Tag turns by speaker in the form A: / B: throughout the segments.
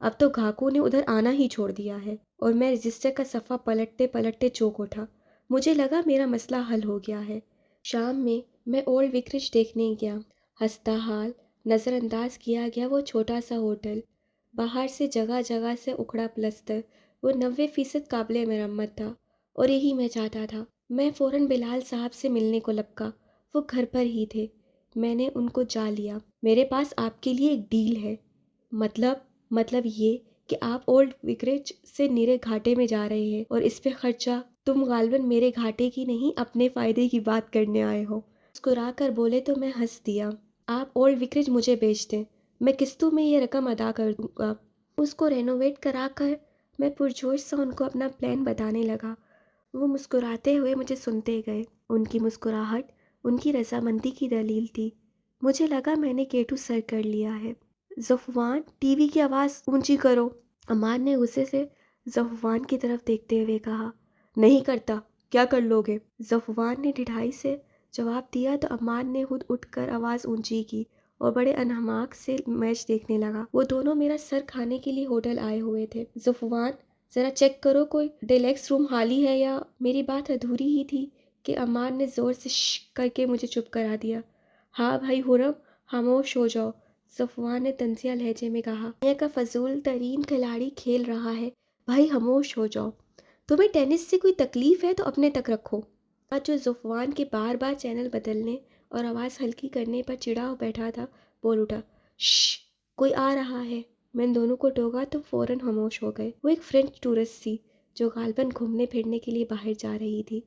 A: اب تو گاہکوں نے ادھر آنا ہی چھوڑ دیا ہے۔ اور میں رجسٹر کا صفحہ پلٹتے پلٹتے چونک اٹھا۔ مجھے لگا میرا مسئلہ حل ہو گیا ہے۔ شام میں اولڈ وکرج دیکھنے گیا۔ ہنستا حال نظر انداز کیا گیا وہ چھوٹا سا ہوٹل، باہر سے جگہ جگہ سے اکھڑا پلستر، وہ 90% قابل مرمت تھا، اور یہی میں چاہتا تھا۔ میں فوراً بلال صاحب سے ملنے کو لپکا۔ وہ گھر پر ہی تھے۔ میں نے ان کو جا لیا۔ میرے پاس آپ کے لیے ایک ڈیل ہے۔ مطلب یہ کہ آپ اولڈ وکرج سے نیرے گھاٹے میں جا رہے ہیں، اور اس پہ خرچہ تم غالباً میرے گھاٹے کی نہیں اپنے فائدے کی بات کرنے آئے ہو۔ مسکرا کر بولے تو میں ہنس دیا۔ آپ اولڈ وکرج مجھے بیچ دیں، میں قسطوں میں یہ رقم ادا کر دوں گا۔ اس کو رینوویٹ کرا کر میں پرجوش سے ان کو اپنا پلان بتانے لگا۔ وہ مسکراتے ہوئے مجھے سنتے گئے۔ ان کی مسکراہٹ ان کی رضامندی کی دلیل تھی۔ مجھے لگا میں نے گیٹو سر کر لیا ہے۔ ظفوان، ٹی وی کی آواز اونچی کرو، عمار نے غصے سے ظفوان کی طرف دیکھتے ہوئے کہا۔ نہیں کرتا، کیا کر لو گے؟ ظفوان نے ڈھٹائی سے جواب دیا تو عمار نے خود اٹھ کر آواز اونچی کی اور بڑے انہماک سے میچ دیکھنے لگا۔ وہ دونوں میرا سر کھانے کے لیے ہوٹل آئے ہوئے تھے۔ ظفوان، ذرا چیک کرو کوئی ڈیلیکس روم خالی ہے یا… میری بات ادھوری ہی تھی کہ عمار نے زور سے شش کر کے مجھے چپ کرا دیا۔ ہاں بھائی خرم، خاموش ہو جاؤ، ظفوان نے طنزیہ لہجے میں کہا۔ دنیا کا فضول ترین کھلاڑی کھیل رہا ہے، بھائی خاموش ہو جاؤ۔ تمہیں ٹینس سے کوئی تکلیف ہے تو اپنے تک رکھو۔ جو ظفوان کے بار بار چینل بدلنے اور آواز ہلکی کرنے پر چڑا ہو بیٹھا تھا، بول اٹھا۔ شش، کوئی آ رہا ہے۔ میں ان دونوں کو ٹوکا تو فوراً خاموش ہو گئے۔ وہ ایک فرینچ ٹورسٹ تھی جو غالباً گھومنے پھرنے کے لیے باہر جا رہی تھی۔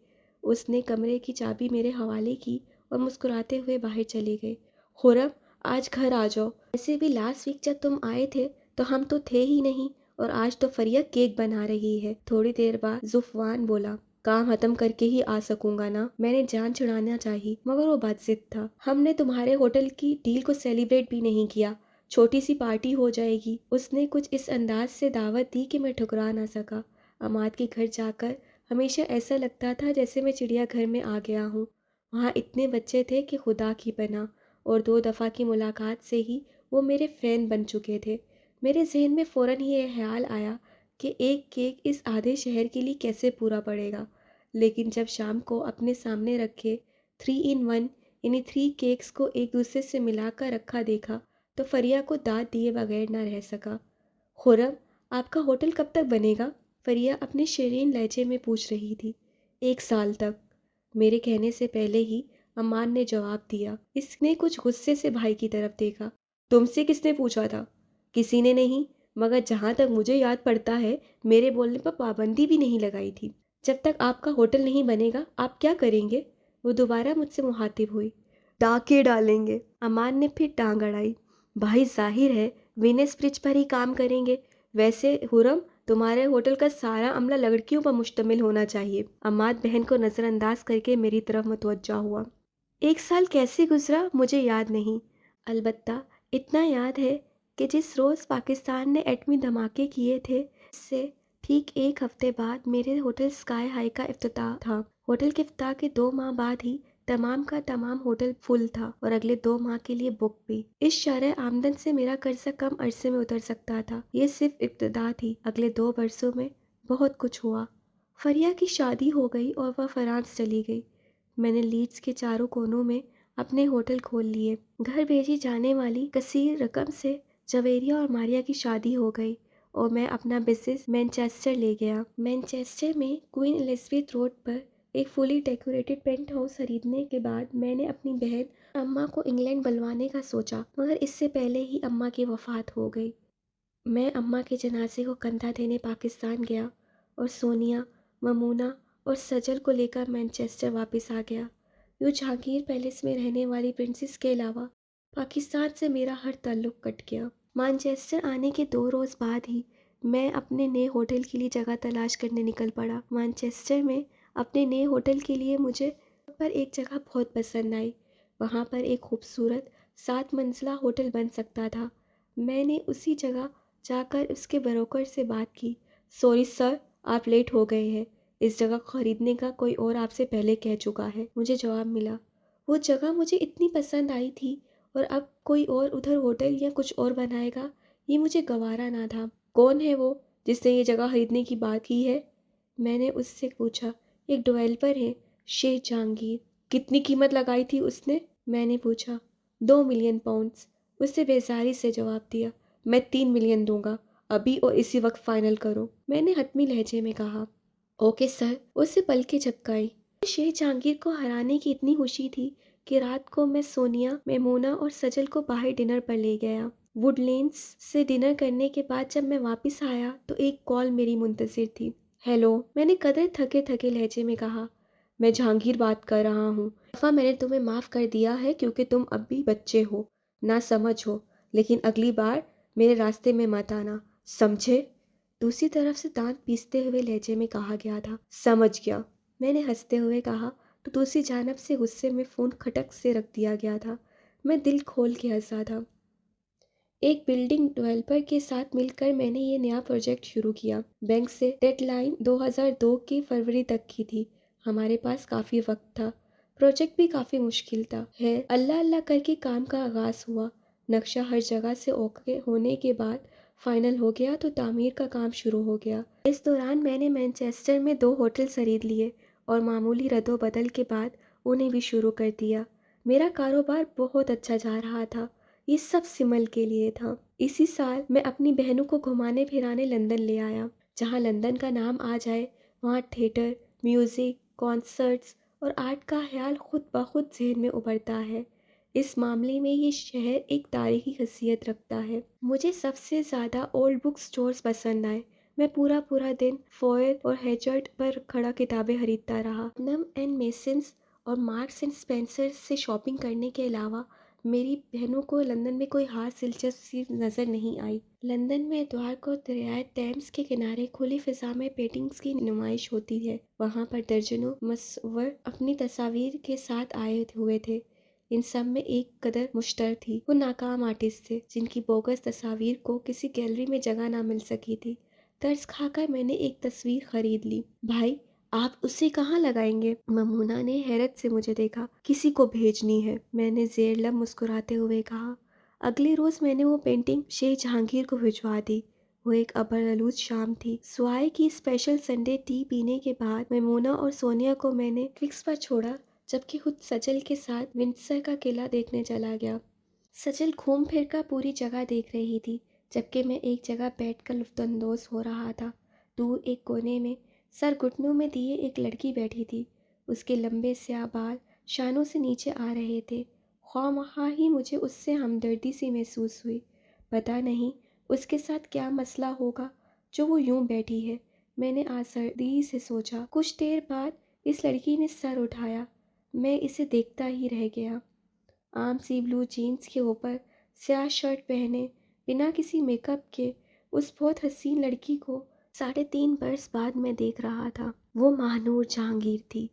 A: اس نے کمرے کی چابی میرے حوالے کی اور مسکراتے ہوئے باہر چلی گئی۔ خرم، آج گھر آ جاؤ۔ ویسے بھی لاسٹ ویک جب تم آئے تھے تو ہم تو تھے ہی نہیں، اور آج تو فریہ کیک بنا رہی ہے۔ تھوڑی دیر بعد ظفوان بولا۔ کام ختم کر کے ہی آ سکوں گا نا؟ میں نے جان چھڑانا چاہی مگر وہ بد ضد تھا۔ ہم نے تمہارے ہوٹل کی ڈیل کو سیلیبریٹ بھی نہیں کیا، چھوٹی سی پارٹی ہو جائے گی۔ اس نے کچھ اس انداز سے دعوت دی کہ میں ٹھکرا نہ سکا۔ عماد کے گھر جا کر ہمیشہ ایسا لگتا تھا جیسے میں چڑیا گھر میں آ گیا ہوں۔ وہاں اتنے بچے تھے کہ خدا کی پناہ، اور 2 دفعہ کی ملاقات سے ہی وہ میرے فین بن چکے تھے۔ میرے ذہن میں فوراً ہی یہ خیال آیا کہ ایک کیک اس آدھے شہر کے لیے کیسے پورا پڑے گا، لیکن جب شام کو اپنے سامنے رکھے 3 in 1 یعنی 3 کیکس کو ایک دوسرے سے ملا کر رکھا دیکھا تو فریہ کو داد دیے بغیر نہ رہ سکا۔ خرم، آپ کا ہوٹل کب تک بنے گا؟ فریہ اپنے شیرین لہجے میں پوچھ رہی تھی۔ 1 سال تک، میرے کہنے سے پہلے ہی عمار نے جواب دیا۔ اس نے کچھ غصے سے بھائی کی طرف دیکھا۔ تم سے کس نے پوچھا تھا؟ کسی نے نہیں، مگر جہاں تک مجھے یاد پڑتا ہے میرے بولنے پر پابندی بھی نہیں لگائی تھی۔ جب تک آپ کا ہوٹل نہیں بنے گا آپ کیا کریں گے؟ وہ دوبارہ مجھ سے مخاطب ہوئی۔ ڈاکے ڈالیں گے۔ عمار نے پھر ٹانگ اڑائی۔ بھائی ظاہر ہے وینس برج پر ہی کام کریں گے۔ ویسے خرم، تمہارے ہوٹل کا سارا عملہ لڑکیوں پر مشتمل ہونا چاہیے۔ عماد بہن کو نظر انداز کر کے میری طرف متوجہ ہوا۔ 1 سال کیسے گزرا مجھے یاد نہیں، البتہ اتنا یاد ہے کہ جس روز پاکستان نے ایٹمی دھماکے کیے تھے اس سے ٹھیک 1 ہفتے بعد میرے ہوٹل اسکائی ہائی کا افتتاح تھا۔ ہوٹل کے افتتاح کے 2 ماہ بعد ہی تمام کا تمام ہوٹل فل تھا، اور اگلے 2 ماہ کے لیے بک بھی۔ اس شرح آمدن سے میرا قرضہ کم عرصے میں اتر سکتا تھا۔ یہ صرف ابتدا تھی، اگلے 2 برسوں میں بہت کچھ ہوا۔ فریہ کی شادی ہو گئی اور وہ فرانس چلی گئی۔ میں نے لیڈز کے چاروں کونوں میں اپنے ہوٹل کھول لیے۔ گھر بھیجی جانے والی کثیر رقم سے جویریہ اور ماریا کی شادی ہو گئی، اور میں اپنا بزنس مینچسٹر لے گیا۔ مینچسٹر میں کوئین الزبتھ روڈ پر ایک فلی ڈیکوریٹڈ پینٹ ہاؤس خریدنے کے بعد میں نے اپنی بہن اماں کو انگلینڈ بلوانے کا سوچا، مگر اس سے پہلے ہی اماں کی وفات ہو گئی۔ میں اماں کے جنازے کو کندھا دینے پاکستان گیا، اور سونیا، ممونہ اور سجل کو لے کر مینچسٹر واپس آ گیا۔ یوں جہانگیر پیلس میں رہنے والی پرنسس کے علاوہ پاکستان سے میرا ہر تعلق کٹ گیا۔ مانچسٹر آنے کے 2 روز بعد ہی میں اپنے نئے ہوٹل کے لیے جگہ تلاش کرنے نکل پڑا۔ مانچسٹر میں اپنے نئے ہوٹل کے لیے مجھے پر ایک جگہ بہت پسند آئی۔ وہاں پر ایک خوبصورت 7 منزلہ ہوٹل بن سکتا تھا۔ میں نے اسی جگہ جا کر اس کے بروکر سے بات کی۔ سوری سر، آپ لیٹ ہو گئے ہیں، اس جگہ خریدنے کا کوئی اور آپ سے پہلے کہہ چکا ہے، مجھے جواب ملا۔ وہ جگہ مجھے اتنی پسند آئی تھی، اور اب کوئی اور ادھر ہوٹل یا کچھ اور بنائے گا یہ مجھے گوارا نہ تھا۔ کون ہے وہ جس نے یہ جگہ خریدنے کی بات کی ہے؟ میں نے اس سے پوچھا۔ ایک ڈویلپر ہے، شیخ جہانگیر۔ کتنی قیمت لگائی تھی اس نے؟ میں نے پوچھا۔ 2 ملین پاؤنڈز، اس نے بیزاری سے جواب دیا۔ میں 3 ملین دوں گا، ابھی اور اسی وقت فائنل کرو، میں نے حتمی لہجے میں کہا۔ اوکے سر، اس سے پلکیں جھپکائی۔ شیخ جہانگیر کو ہرانے کی اتنی خوشی تھی کہ رات کو میں سونیا، میمونہ اور سجل کو باہر ڈنر پر لے گیا۔ ووڈ لینڈز سے ڈنر کرنے کے بعد جب میں واپس آیا تو ایک کال میری منتظر تھی۔ ہیلو، میں نے قدر تھکے تھکے لہجے میں کہا۔ میں جہانگیر بات کر رہا ہوں۔ دفعہ میں نے تمہیں معاف کر دیا ہے کیونکہ تم اب بھی بچے ہو، نہ سمجھ ہو، لیکن اگلی بار میرے راستے میں مت آنا، سمجھے؟ دوسری طرف سے دانت پیستے ہوئے لہجے میں کہا گیا تھا۔ سمجھ گیا، میں نے ہنستے ہوئے کہا تو دوسری جانب سے غصے میں فون کھٹک سے رکھ دیا گیا تھا۔ میں دل کھول کے ہنسا تھا۔ ایک بلڈنگ ڈیولپر کے ساتھ مل کر میں نے یہ نیا پروجیکٹ شروع کیا۔ بینک سے ڈیڈ لائن 2002 کی فروری تک کی تھی۔ ہمارے پاس کافی وقت تھا۔ پروجیکٹ بھی کافی مشکل تھا۔ اللہ اللہ کر کے کام کا آغاز ہوا۔ نقشہ ہر جگہ سے اوکے ہونے کے بعد فائنل ہو گیا تو تعمیر کا کام شروع ہو گیا۔ اس دوران میں نے مانچسٹر میں 2 ہوٹل خرید لیے اور معمولی رد و بدل کے بعد انہیں بھی شروع کر دیا۔ میرا کاروبار بہت اچھا جا رہا تھا۔ یہ سب سمل کے لیے تھا۔ اسی سال میں اپنی بہنوں کو گھمانے پھرانے لندن لے آیا۔ جہاں لندن کا نام آ جائے وہاں تھیٹر، میوزک، کنسرٹس اور آرٹ کا خیال خود بخود ذہن میں ابھرتا ہے۔ اس معاملے میں یہ شہر ایک تاریخی حیثیت رکھتا ہے۔ مجھے سب سے زیادہ اولڈ بک سٹورز پسند آئے۔ میں پورا دن فوئر اور ہیچرڈ پر کھڑا کتابیں خریدتا رہا۔ نم اینڈ میسنز اور مارکس اینڈ اسپینسر سے شاپنگ کرنے کے علاوہ میری بہنوں کو لندن میں کوئی خاص دلچسپی نظر نہیں آئی۔ لندن میں اتوار کو دریائے ٹیمز کے کنارے کھلی فضا میں پینٹنگز کی نمائش ہوتی ہے۔ وہاں پر درجنوں مصور اپنی تصاویر کے ساتھ آئے ہوئے تھے۔ ان سب میں ایک قدر مشترک تھی، وہ ناکام آرٹسٹ تھے جن کی بوگس تصاویر کو کسی گیلری میں جگہ نہ مل سکی تھی۔ ترس کھا کر میں نے ایک تصویر خرید لی۔ بھائی، آپ اسے کہاں لگائیں گے؟ ممونہ نے حیرت سے مجھے دیکھا۔ کسی کو بھیجنی ہے، میں نے زیر لب مسکراتے ہوئے کہا۔ اگلے روز میں نے وہ پینٹنگ شیخ جہانگیر کو بھجوا دی۔ وہ ایک ابرآلود شام تھی۔ سوائے کی اسپیشل سنڈے ٹی پینے کے بعد میمونہ اور سونیا کو میں نے فکس پر چھوڑا، جبکہ خود سجل کے ساتھ ونڈسر کا قلعہ دیکھنے چلا گیا۔ سجل گھوم پھر کر پوری جگہ دیکھ رہی تھی، جبکہ میں ایک جگہ بیٹھ کر لطف اندوز ہو رہا تھا۔ دور ایک کونے میں سر گھٹنوں میں دیے ایک لڑکی بیٹھی تھی۔ اس کے لمبے سیاہ بال شانوں سے نیچے آ رہے تھے۔ خواہ مخواہ ہی مجھے اس سے ہمدردی سی محسوس ہوئی۔ پتہ نہیں اس کے ساتھ کیا مسئلہ ہوگا جو وہ یوں بیٹھی ہے، میں نے آزردگی سے سوچا۔ کچھ دیر بعد اس لڑکی نے سر اٹھایا۔ میں اسے دیکھتا ہی رہ گیا۔ عام سی بلو جینس کے اوپر سیاہ شرٹ پہنے، بنا کسی میک اپ کے اس بہت حسین لڑکی کو 3.5 برس بعد میں دیکھ رہا تھا۔ وہ ماہنور جہانگیر تھی۔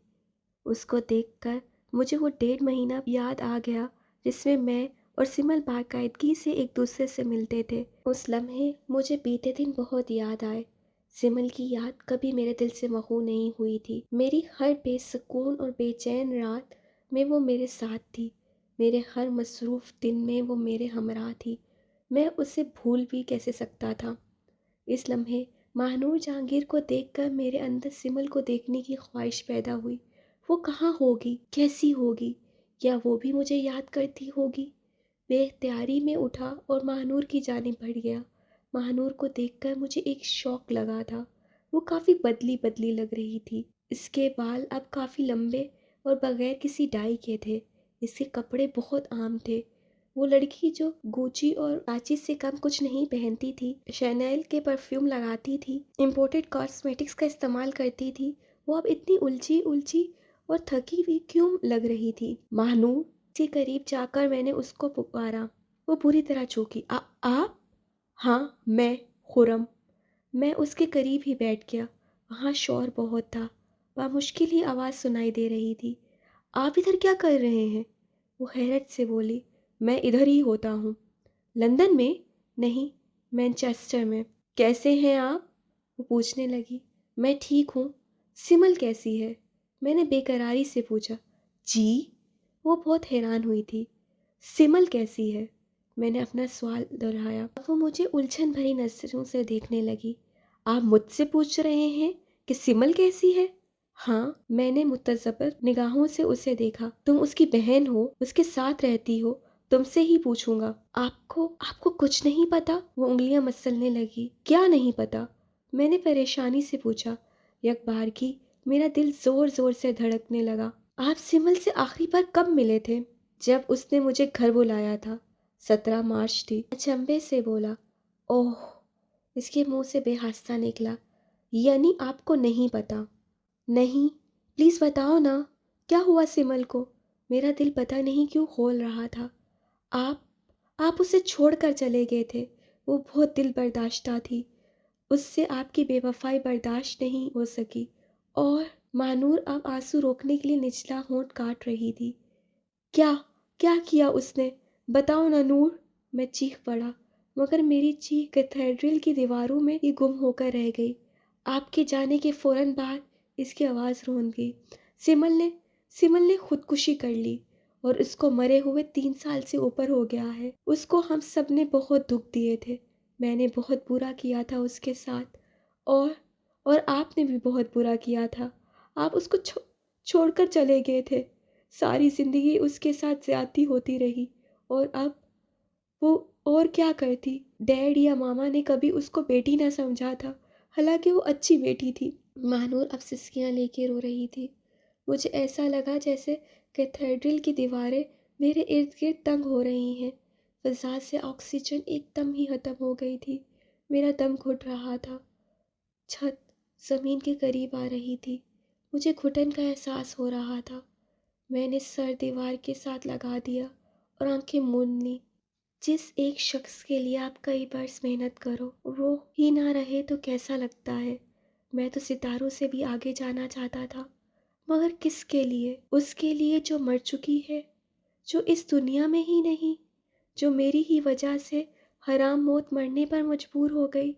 A: اس کو دیکھ کر مجھے وہ 1.5 مہینہ یاد آ گیا جس میں اور سمل باقاعدگی سے ایک دوسرے سے ملتے تھے۔ اس لمحے مجھے بیتے دن بہت یاد آئے۔ سمل کی یاد کبھی میرے دل سے محو نہیں ہوئی تھی۔ میری ہر بے سکون اور بے چین رات میں وہ میرے ساتھ تھی۔ میرے ہر مصروف دن میں وہ میرے ہمراہ تھی۔ میں اسے بھول بھی کیسے سکتا تھا؟ اس لمحے ماہنور جہانگیر کو دیکھ کر میرے اندر سمل کو دیکھنے کی خواہش پیدا ہوئی۔ وہ کہاں ہوگی؟ کیسی ہوگی؟ یا وہ بھی مجھے یاد کرتی ہوگی؟ بے اختیاری میں اٹھا اور ماہنور کی جانب بڑھ گیا۔ ماہنور کو دیکھ کر مجھے ایک شوق لگا تھا۔ وہ کافی بدلی لگ رہی تھی۔ اس کے بال اب کافی لمبے اور بغیر کسی ڈائی کے تھے۔ اس کے کپڑے بہت عام تھے۔ وہ لڑکی جو گوچی اور آچی سے کم کچھ نہیں پہنتی تھی، شینیل کے پرفیوم لگاتی تھی، امپورٹڈ کاسمیٹکس کا استعمال کرتی تھی، وہ اب اتنی الجھی اور تھکی ہوئی کیوں لگ رہی تھی؟ ماہنور سے قریب جا کر میں نے اس کو پکارا۔ وہ پوری طرح چونکی۔ آپ؟ ہاں، میں خرم۔ میں اس کے قریب ہی بیٹھ گیا۔ وہاں شور بہت تھا۔ بامشکل ہی آواز سنائی دے رہی تھی۔ آپ ادھر کیا کر رہے ہیں؟ وہ حیرت سے بولی۔ میں ادھر ہی ہوتا ہوں۔ لندن میں؟ نہیں، مانچسٹر میں۔ کیسے ہیں آپ؟ وہ پوچھنے لگی۔ میں ٹھیک ہوں۔ سمل کیسی ہے؟ میں نے بے قراری سے پوچھا۔ جی؟ وہ بہت حیران ہوئی تھی۔ سمل کیسی ہے؟ میں نے اپنا سوال دہرایا۔ وہ مجھے الجھن بھری نظروں سے دیکھنے لگی۔ آپ مجھ سے پوچھ رہے ہیں کہ سمل کیسی ہے؟ ہاں، میں نے متذبذب نگاہوں سے اسے دیکھا۔ تم اس کی بہن ہو، اس کے ساتھ رہتی ہو، تم سے ہی پوچھوں گا۔ آپ کو کچھ نہیں پتا؟ وہ انگلیاں مسلنے لگی۔ کیا نہیں پتا؟ میں نے پریشانی سے پوچھا۔ یک بار کی میرا دل زور زور سے دھڑکنے لگا۔ آپ سمل سے آخری بار کب ملے تھے؟ جب اس نے مجھے گھر بلایا تھا۔ 17 مارچ تھی۔ اچنبھے سے بولا۔ اوہ! اس کے منہ سے بے حاستہ نکلا۔ یعنی آپ کو نہیں پتا؟ نہیں، پلیز بتاؤ نا، کیا ہوا سمل کو؟ میرا دل پتہ نہیں کیوں کھول رہا تھا۔ آپ اسے چھوڑ کر چلے گئے تھے۔ وہ بہت دل برداشتہ تھی۔ اس سے آپ کی بے وفائی برداشت نہیں ہو سکی۔ اور مانور اب آنسو روکنے کے لیے نچلا ہونٹ کاٹ رہی تھی۔ کیا کیا اس نے؟ بتاؤ نا نور! میں چیخ پڑا، مگر میری چیخ کیتھیڈرل کی دیواروں میں ہی گم ہو کر رہ گئی۔ آپ کے جانے کے فوراً بعد اس کی آواز روند گئی۔ سمل نے خودکشی کر لی، اور اس کو مرے ہوئے 3 سال سے اوپر ہو گیا ہے۔ اس کو ہم سب نے بہت دکھ دیے تھے۔ میں نے بہت برا کیا تھا اس کے ساتھ، اور آپ نے بھی بہت برا کیا تھا۔ آپ اس کو چھوڑ کر چلے گئے تھے۔ ساری زندگی اس کے ساتھ زیادتی ہوتی رہی، اور اب وہ اور کیا کرتی؟ ڈیڈ یا ماما نے کبھی اس کو بیٹی نہ سمجھا تھا، حالانکہ وہ اچھی بیٹی تھی۔ مانور اب سسکیاں لے کے رو رہی تھی۔ مجھے ایسا لگا جیسے کیتھیڈرل کی دیواریں میرے ارد گرد تنگ ہو رہی ہیں۔ فضا سے آکسیجن ایک دم ہی ختم ہو گئی تھی۔ میرا دم گھٹ رہا تھا۔ چھت زمین کے قریب آ رہی تھی۔ مجھے گھٹن کا احساس ہو رہا تھا۔ میں نے سر دیوار کے ساتھ لگا دیا اور آنکھیں موند لیں۔ جس ایک شخص کے لیے آپ کئی برس محنت کرو، وہ ہی نہ رہے تو کیسا لگتا ہے؟ میں تو ستاروں سے بھی آگے جانا چاہتا تھا، مگر کس کے لیے؟ اس کے لیے جو مر چکی ہے، جو اس دنیا میں ہی نہیں، جو میری ہی وجہ سے حرام موت مرنے پر مجبور ہو گئی۔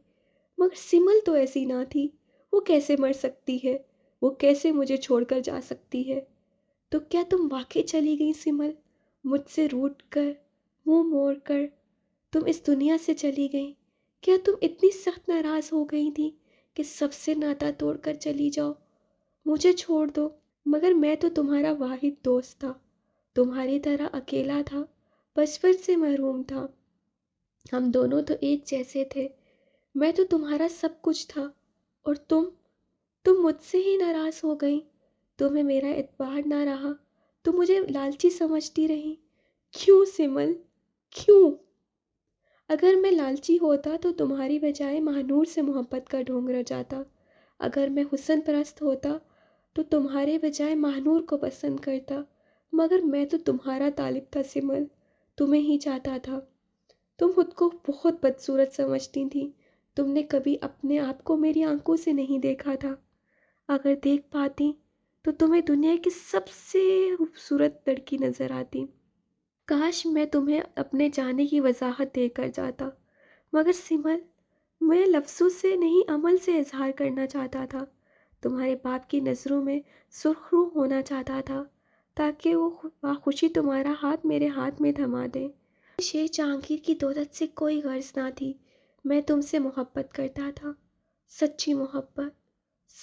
A: مگر سمل تو ایسی نہ تھی۔ وہ کیسے مر سکتی ہے؟ وہ کیسے مجھے چھوڑ کر جا سکتی ہے؟ تو کیا تم واقعی چلی گئی سمل؟ مجھ سے روٹھ کر، منہ موڑ کر تم اس دنیا سے چلی گئی؟ کیا تم اتنی سخت ناراض ہو گئی تھی کہ سب سے ناتا توڑ کر چلی جاؤ؟ مجھے چھوڑ دو۔ مگر میں تو تمہارا واحد دوست تھا، تمہاری طرح اکیلا تھا، بچپن سے محروم تھا۔ ہم دونوں تو ایک جیسے تھے۔ میں تو تمہارا سب کچھ تھا، اور تم مجھ سے ہی ناراض ہو گئی۔ تمہیں میرا اعتبار نہ رہا، تم مجھے لالچی سمجھتی رہی۔ کیوں سمل؟ کیوں؟ اگر میں لالچی ہوتا تو تمہاری بجائے مہنور سے محبت کا ڈھونگ رچاتا۔ اگر میں حسن پرست ہوتا تو تمہارے بجائے مہنور کو پسند کرتا۔ مگر میں تو تمہارا طالب تھا سمل، تمہیں ہی چاہتا تھا۔ تم خود کو بہت بدصورت سمجھتی تھی۔ تم نے کبھی اپنے آپ کو میری آنکھوں سے نہیں دیکھا تھا۔ اگر دیکھ پاتی تو تمہیں دنیا کی سب سے خوبصورت لڑکی نظر آتی۔ کاش میں تمہیں اپنے جانے کی وضاحت دے کر جاتا، مگر سمل، میں لفظوں سے نہیں عمل سے اظہار کرنا چاہتا تھا۔ تمہارے باپ کی نظروں میں سرخ رو ہونا چاہتا تھا، تاکہ وہ خوشی تمہارا ہاتھ میرے ہاتھ میں تھما دے۔ شیر جہانگیر کی دولت سے کوئی غرض نہ تھی۔ میں تم سے محبت کرتا تھا، سچی محبت،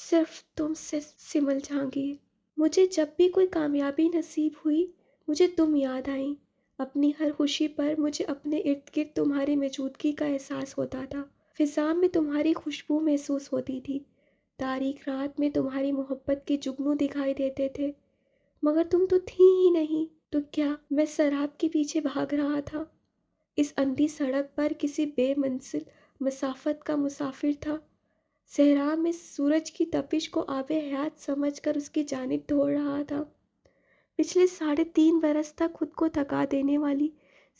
A: صرف تم سے سمل جہانگیر۔ مجھے جب بھی کوئی کامیابی نصیب ہوئی، مجھے تم یاد آئیں۔ اپنی ہر خوشی پر مجھے اپنے ارد گرد تمہاری موجودگی کا احساس ہوتا تھا۔ فضا میں تمہاری خوشبو محسوس ہوتی تھی۔ تاریک رات میں تمہاری محبت کے جگنو دکھائی دیتے تھے، مگر تم تو تھی ہی نہیں۔ تو کیا میں سراب کے پیچھے بھاگ رہا تھا؟ اس اندھی سڑک پر کسی بے منزل مسافت کا مسافر تھا۔ صحرا میں سورج کی تپش کو آب حیات سمجھ کر اس کی جانب دوڑ رہا تھا۔ پچھلے 3.5 برس تک خود کو تھکا دینے والی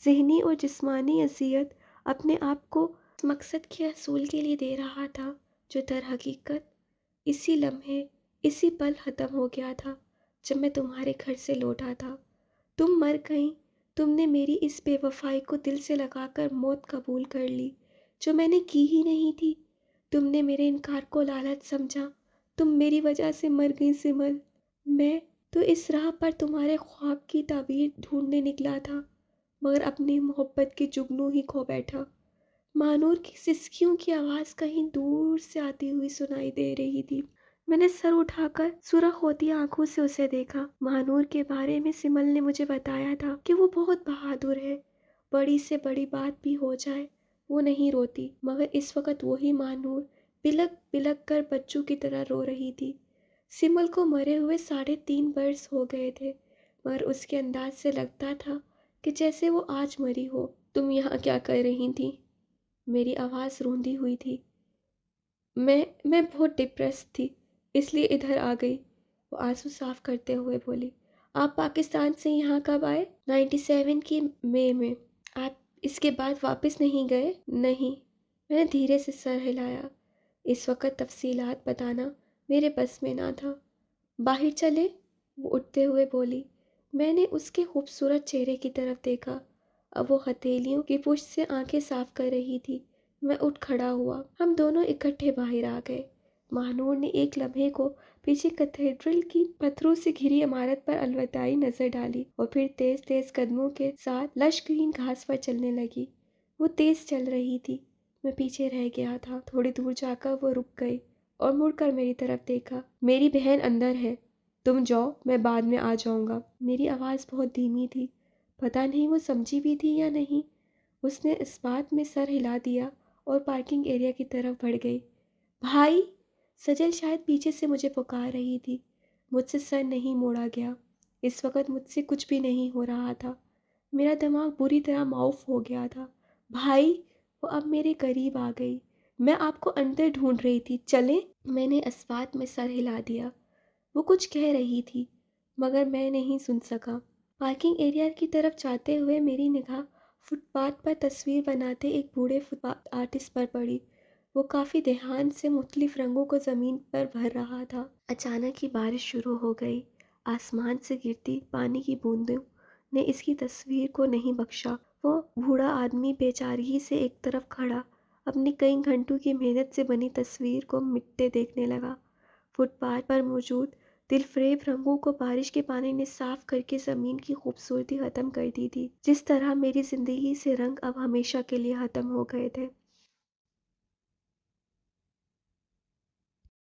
A: ذہنی اور جسمانی اذیت اپنے آپ کو اس مقصد کے حصول کے لیے دے رہا تھا، جو در حقیقت اسی لمحے، اسی پل ختم ہو گیا تھا جب میں تمہارے گھر سے لوٹا تھا۔ تم مر گئیں۔ تم نے میری اس بے وفائی کو دل سے لگا کر موت قبول کر لی، جو میں نے کی ہی نہیں تھی۔ تم نے میرے انکار کو لالچ سمجھا۔ تم میری وجہ سے مر گئی سمل۔ میں تو اس راہ پر تمہارے خواب کی تعبیر ڈھونڈنے نکلا تھا، مگر اپنی محبت کی جگنو ہی کھو بیٹھا۔ مانور کی سسکیوں کی آواز کہیں دور سے آتی ہوئی سنائی دے رہی تھی۔ میں نے سر اٹھا کر سرخ ہوتی آنکھوں سے اسے دیکھا۔ مانور کے بارے میں سمل نے مجھے بتایا تھا کہ وہ بہت بہادر ہے، بڑی سے بڑی بات بھی ہو جائے وہ نہیں روتی، مگر اس وقت وہی مانور بلک بلک کر بچوں کی طرح رو رہی تھی۔ سمل کو مرے ہوئے 3.5 برس ہو گئے تھے، مگر اس کے انداز سے لگتا تھا کہ جیسے وہ آج مری ہو۔ تم یہاں کیا کر رہی تھی؟ میری آواز روندی ہوئی تھی۔ میں بہت ڈپریس تھی، اس لیے ادھر آ گئی، وہ آنسو صاف کرتے ہوئے بولی۔ آپ پاکستان سے یہاں کب آئے؟ 97 کی مئی میں۔ آپ اس کے بعد واپس نہیں گئے؟ نہیں، میں نے دھیرے سے سر ہلایا۔ اس وقت تفصیلات بتانا میرے بس میں نہ تھا۔ باہر چلے؟ وہ اٹھتے ہوئے بولی۔ میں نے اس کے خوبصورت چہرے کی طرف دیکھا، اب وہ ہتھیلیوں کی پشت سے آنکھیں صاف کر رہی تھی۔ میں اٹھ کھڑا ہوا، ہم دونوں اکٹھے باہر آ گئے۔ ماہنور نے ایک لمحے کو پیچھے کیتھیڈرل کی پتھروں سے گھری عمارت پر الوداعی نظر ڈالی اور پھر تیز تیز قدموں کے ساتھ لش گرین گھاس پر چلنے لگی۔ وہ تیز چل رہی تھی، میں پیچھے رہ گیا تھا۔ تھوڑی دور جا کر وہ رک گئی اور مڑ کر میری طرف دیکھا۔ میری بہن اندر ہے، تم جاؤ، میں بعد میں آ جاؤں گا۔ میری آواز بہت دھیمی تھی، پتہ نہیں وہ سمجھی بھی تھی یا نہیں۔ اس نے اس بات میں سر ہلا دیا اور پارکنگ ایریا کی طرف بڑھ گئی۔ بھائی! سجل شاید پیچھے سے مجھے پکار رہی تھی۔ مجھ سے سر نہیں موڑا گیا، اس وقت مجھ سے کچھ بھی نہیں ہو رہا تھا، میرا دماغ بری طرح معاف ہو گیا تھا۔ بھائی! وہ اب میرے قریب آ گئی۔ میں آپ کو اندر ڈھونڈ رہی تھی، چلیں؟ میں نے اس بات میں سر ہلا دیا۔ وہ کچھ کہہ رہی تھی مگر میں نہیں سن سکا۔ پارکنگ ایریا کی طرف جاتے ہوئے میری نگاہ فٹ پاتھ پر تصویر بناتے ایک بوڑھے فٹ پاتھ آرٹسٹ پر پڑی۔ وہ کافی دھیان سے مختلف رنگوں کو زمین پر بھر رہا تھا۔ اچانک ہی بارش شروع ہو گئی۔ آسمان سے گرتی پانی کی بوندوں نے اس کی تصویر کو نہیں بخشا۔ وہ بوڑھا آدمی بے چارگی سے ایک طرف کھڑا اپنی کئی گھنٹوں کی محنت سے بنی تصویر کو مٹتے دیکھنے لگا۔ فٹ پاتھ پر موجود دل فریب رنگوں کو بارش کے پانی نے صاف کر کے زمین کی خوبصورتی ختم کر دی تھی، جس طرح میری زندگی سے رنگ اب ہمیشہ کے لیے ختم ہو گئے تھے۔